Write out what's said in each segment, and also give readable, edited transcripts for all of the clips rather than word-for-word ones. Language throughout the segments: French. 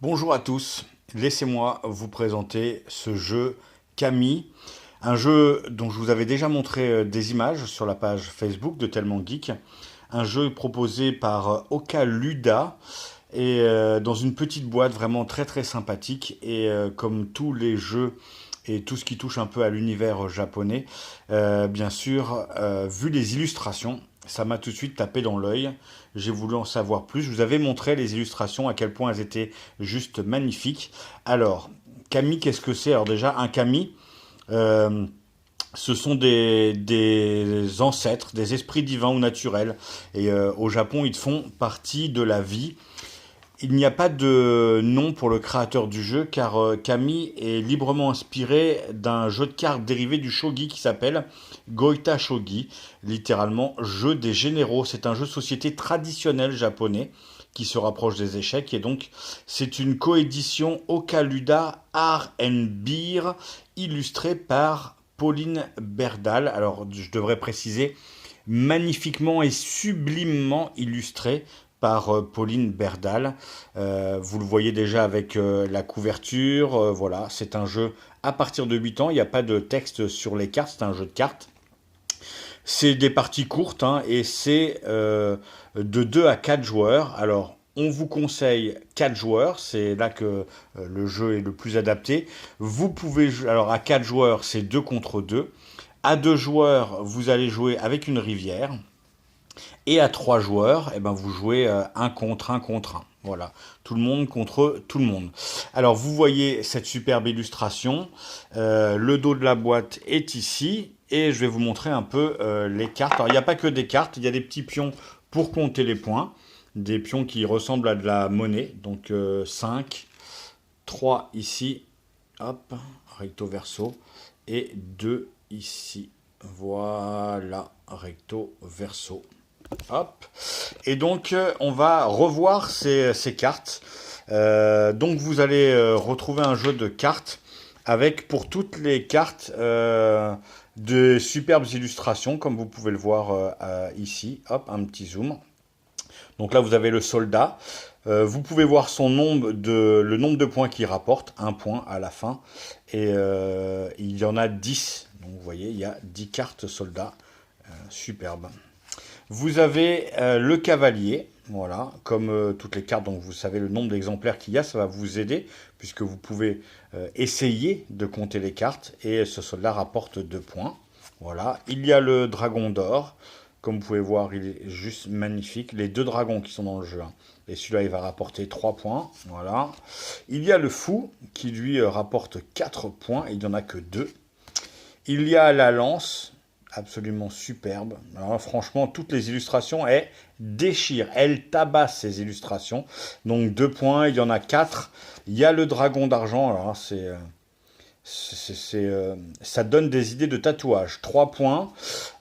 Bonjour à tous, laissez-moi vous présenter ce jeu Kami, un jeu dont je vous avais déjà montré des images sur la page Facebook de Tellement Geek, un jeu proposé par Okaluda et dans une petite boîte vraiment très très sympathique et comme tous les jeux et tout ce qui touche un peu à l'univers japonais, bien sûr, vu les illustrations, ça m'a tout de suite tapé dans l'œil. J'ai voulu en savoir plus. Je vous avais montré les illustrations, à quel point elles étaient juste magnifiques. Alors, kami, qu'est-ce que c'est? Alors déjà, un kami, euh, ce sont des ancêtres, des esprits divins ou naturels. Et au Japon, ils font partie de la vie. Il n'y a pas de nom pour le créateur du jeu car Kami est librement inspiré d'un jeu de cartes dérivé du shogi qui s'appelle Goita Shogi, littéralement jeu des généraux. C'est un jeu de société traditionnel japonais qui se rapproche des échecs et donc c'est une coédition Okaluda Art and Beer illustrée par Pauline Berdal. Alors je devrais préciser magnifiquement et sublimement illustré par Pauline Berdal. Vous le voyez déjà avec la couverture. Voilà, c'est un jeu à partir de 8 ans. Il n'y a pas de texte sur les cartes, c'est un jeu de cartes. C'est des parties courtes hein, et c'est de 2 à 4 joueurs. Alors, on vous conseille 4 joueurs, c'est là que le jeu est le plus adapté. Vous pouvez, alors à 4 joueurs, c'est 2 contre 2. À 2 joueurs, vous allez jouer avec une rivière. Et à 3 joueurs, eh ben, vous jouez un contre un contre un. Voilà, tout le monde contre tout le monde. Alors vous voyez cette superbe illustration. Le dos de la boîte est ici. Et je vais vous montrer un peu les cartes. Alors il n'y a pas que des cartes, il y a des petits pions pour compter les points. Des pions qui ressemblent à de la monnaie. Donc 5, 3 ici, hop, recto verso. Et 2 ici. Voilà, recto verso. Hop. Et donc, on va revoir ces cartes. Donc, vous allez retrouver un jeu de cartes avec pour toutes les cartes de superbes illustrations, comme vous pouvez le voir ici. Hop, un petit zoom. Donc là, vous avez le soldat. Vous pouvez voir le nombre de points qu'il rapporte, un point à la fin. Et il y en a 10. Donc, vous voyez, il y a 10 cartes soldats. Superbe. Vous avez le cavalier, voilà, comme toutes les cartes, donc vous savez le nombre d'exemplaires qu'il y a, ça va vous aider, puisque vous pouvez essayer de compter les cartes, et ce soldat rapporte 2 points. Voilà, il y a le dragon d'or, comme vous pouvez voir, il est juste magnifique, les 2 dragons qui sont dans le jeu, hein. Et celui-là, il va rapporter 3 points, voilà. Il y a le fou, qui lui rapporte 4 points, et il n'y en a que 2. Il y a la lance, absolument superbe. Alors, franchement, toutes les illustrations, elles déchirent, elles tabassent ces illustrations. Donc 2 points, il y en a 4. Il y a le dragon d'argent, alors ça donne des idées de tatouage. 3 points.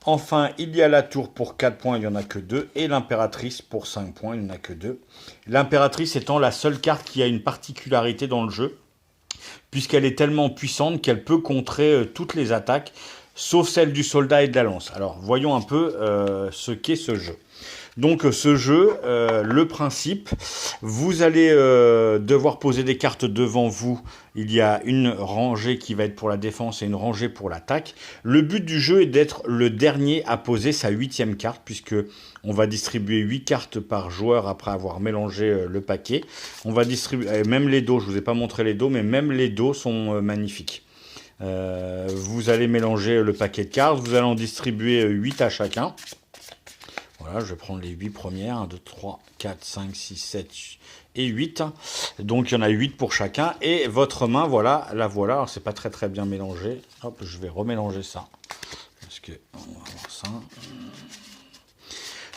Enfin, il y a la tour pour 4 points, il n'y en a que 2. Et l'impératrice pour 5 points, il n'y en a que 2. L'impératrice étant la seule carte qui a une particularité dans le jeu, puisqu'elle est tellement puissante qu'elle peut contrer toutes les attaques, sauf celle du soldat et de la lance. Alors, voyons un peu ce qu'est ce jeu. Donc, ce jeu, le principe, vous allez devoir poser des cartes devant vous. Il y a une rangée qui va être pour la défense et une rangée pour l'attaque. Le but du jeu est d'être le dernier à poser sa 8e carte, puisque on va distribuer 8 cartes par joueur après avoir mélangé le paquet. On va distribuer, même les dos, je ne vous ai pas montré les dos, mais même les dos sont magnifiques. Vous allez mélanger le paquet de cartes, vous allez en distribuer 8 à chacun. Voilà, je vais prendre les 8 premières, 1, 2, 3, 4, 5, 6, 7 et 8. Donc il y en a 8 pour chacun. Et votre main, voilà, la voilà. Alors c'est pas très très bien mélangé. Hop, je vais remélanger ça. Parce que, on va voir ça.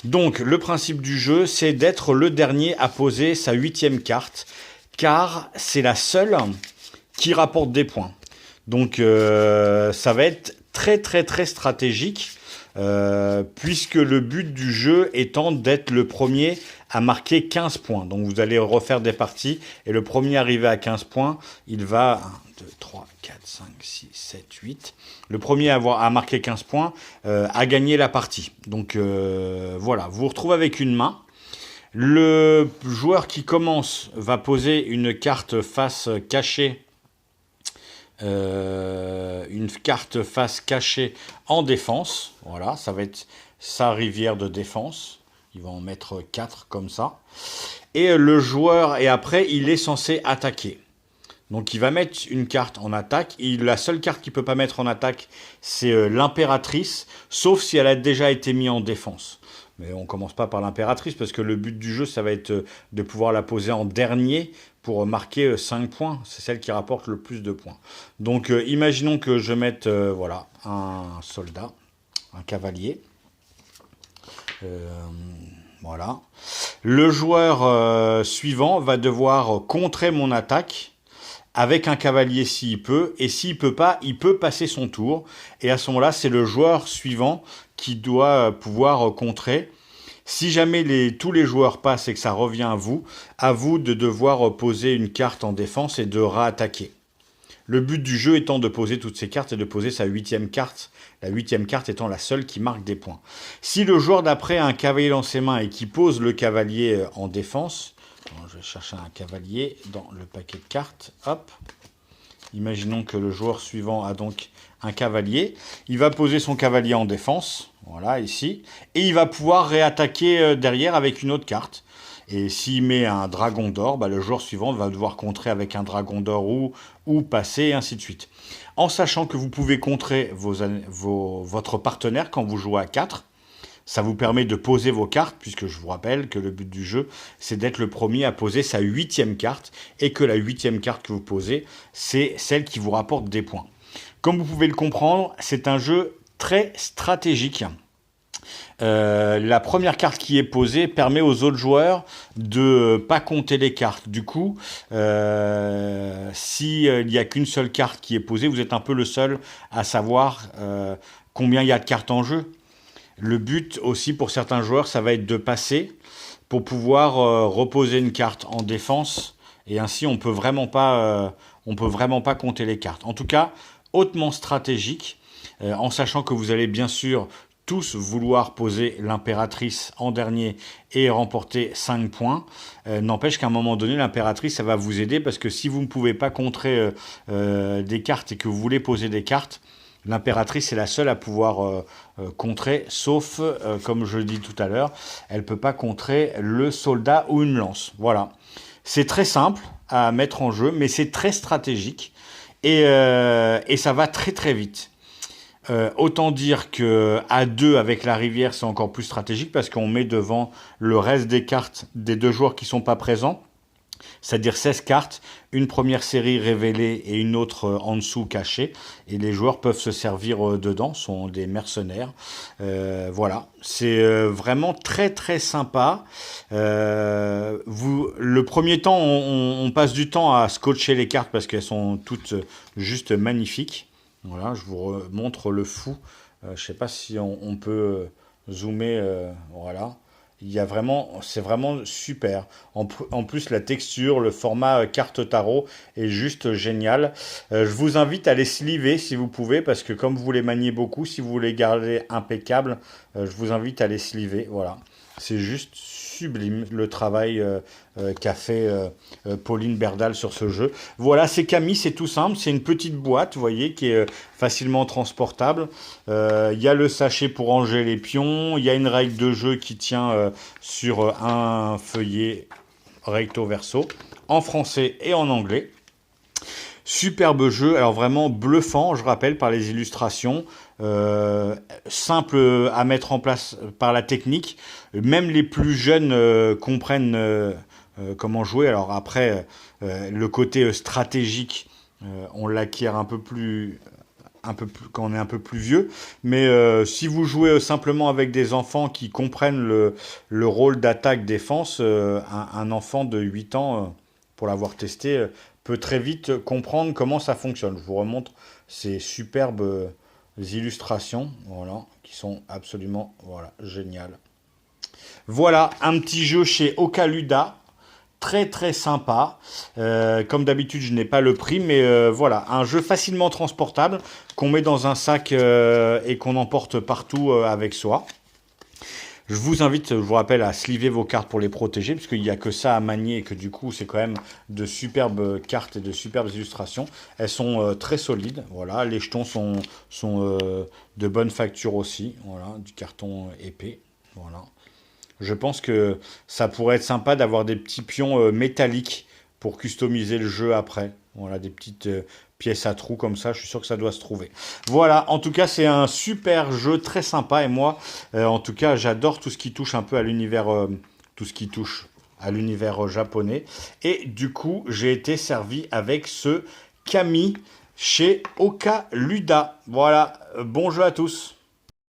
Donc le principe du jeu, c'est d'être le dernier à poser sa 8e carte. Car c'est la seule qui rapporte des points. Donc ça va être très très très stratégique. Puisque le but du jeu étant d'être le premier à marquer 15 points. Donc vous allez refaire des parties et le premier arrivé à 15 points, il va 1, 2, 3, 4, 5, 6, 7, 8. Le premier à marquer 15 points a gagné la partie. Donc voilà, vous vous retrouvez avec une main. Le joueur qui commence va poser une carte face cachée, en défense. Voilà, ça va être sa rivière de défense. Il va en mettre 4 comme ça. Et le joueur, et après, il est censé attaquer. Donc il va mettre une carte en attaque. La seule carte qu'il ne peut pas mettre en attaque, c'est l'impératrice, sauf si elle a déjà été mise en défense. Mais on ne commence pas par l'impératrice, parce que le but du jeu, ça va être de pouvoir la poser en dernier pour marquer 5 points. C'est celle qui rapporte le plus de points. Donc imaginons que je mette voilà, un soldat, un cavalier. Voilà. Le joueur suivant va devoir contrer mon attaque avec un cavalier s'il peut, et s'il peut pas, il peut passer son tour, et à ce moment-là, c'est le joueur suivant qui doit pouvoir contrer. Si jamais tous les joueurs passent et que ça revient à vous de devoir poser une carte en défense et de réattaquer. Le but du jeu étant de poser toutes ces cartes et de poser sa 8e carte, la 8e carte étant la seule qui marque des points. Si le joueur d'après a un cavalier dans ses mains et qui pose le cavalier en défense, je vais chercher un cavalier dans le paquet de cartes. Hop. Imaginons que le joueur suivant a donc un cavalier. Il va poser son cavalier en défense. Voilà, ici. Et il va pouvoir réattaquer derrière avec une autre carte. Et s'il met un dragon d'or, le joueur suivant va devoir contrer avec un dragon d'or ou passer, et ainsi de suite. En sachant que vous pouvez contrer votre partenaire quand vous jouez à 4. Ça vous permet de poser vos cartes, puisque je vous rappelle que le but du jeu, c'est d'être le premier à poser sa 8e carte, et que la 8e carte que vous posez, c'est celle qui vous rapporte des points. Comme vous pouvez le comprendre, c'est un jeu très stratégique. La première carte qui est posée permet aux autres joueurs de pas compter les cartes. Du coup, s'il n'y a qu'une seule carte qui est posée, vous êtes un peu le seul à savoir combien il y a de cartes en jeu. Le but aussi pour certains joueurs, ça va être de passer pour pouvoir reposer une carte en défense. Et ainsi, on peut vraiment pas compter les cartes. En tout cas, hautement stratégique, en sachant que vous allez bien sûr tous vouloir poser l'impératrice en dernier et remporter 5 points. N'empêche qu'à un moment donné, l'impératrice, ça va vous aider parce que si vous ne pouvez pas contrer des cartes et que vous voulez poser des cartes, l'impératrice est la seule à pouvoir contrer, sauf, comme je le dis tout à l'heure, elle ne peut pas contrer le soldat ou une lance. Voilà. C'est très simple à mettre en jeu, mais c'est très stratégique et ça va très très vite. Autant dire qu'à 2 avec la rivière, c'est encore plus stratégique parce qu'on met devant le reste des cartes des 2 joueurs qui ne sont pas présents. C'est-à-dire 16 cartes, une première série révélée et une autre en dessous cachée. Et les joueurs peuvent se servir dedans, sont des mercenaires. Voilà, c'est vraiment très très sympa. Le premier temps, on passe du temps à scotcher les cartes parce qu'elles sont toutes juste magnifiques. Voilà, je vous montre le fou. Je ne sais pas si on peut zoomer. Voilà. C'est vraiment super. En plus, la texture, le format carte tarot est juste génial. Je vous invite à les sliver si vous pouvez, parce que comme vous les maniez beaucoup, si vous voulez garder impeccable, je vous invite à les sliver. Voilà. C'est juste sublime le travail qu'a fait Pauline Berdal sur ce jeu. Voilà, c'est Camille, c'est tout simple. C'est une petite boîte, vous voyez, qui est facilement transportable. Il y a le sachet pour ranger les pions. Il y a une règle de jeu qui tient sur un feuillet recto verso, en français et en anglais. Superbe jeu, alors vraiment bluffant, je rappelle, par les illustrations, simple à mettre en place par la technique. Même les plus jeunes comprennent comment jouer. Alors après, le côté stratégique, on l'acquiert un peu plus quand on est un peu plus vieux. Mais si vous jouez simplement avec des enfants qui comprennent le rôle d'attaque-défense, un enfant de 8 ans, pour l'avoir testé, peut très vite comprendre comment ça fonctionne. Je vous remontre ces superbes illustrations, voilà, qui sont absolument géniales. Voilà, un petit jeu chez Ocaluda, très très sympa. Comme d'habitude, je n'ai pas le prix, mais voilà, un jeu facilement transportable qu'on met dans un sac et qu'on emporte partout avec soi. Je vous invite, je vous rappelle, à sliver vos cartes pour les protéger, parce qu'il n'y a que ça à manier et que du coup, c'est quand même de superbes cartes et de superbes illustrations. Elles sont très solides, voilà. Les jetons sont de bonne facture aussi, voilà, du carton épais, voilà. Je pense que ça pourrait être sympa d'avoir des petits pions métalliques pour customiser le jeu après. Voilà, des petites pièces à trous comme ça, je suis sûr que ça doit se trouver. Voilà, en tout cas, c'est un super jeu très sympa et moi, en tout cas, j'adore tout ce qui touche un peu à l'univers, tout ce qui touche à l'univers japonais. Et du coup, j'ai été servi avec ce Kami chez Okaluda. Voilà, bon jeu à tous.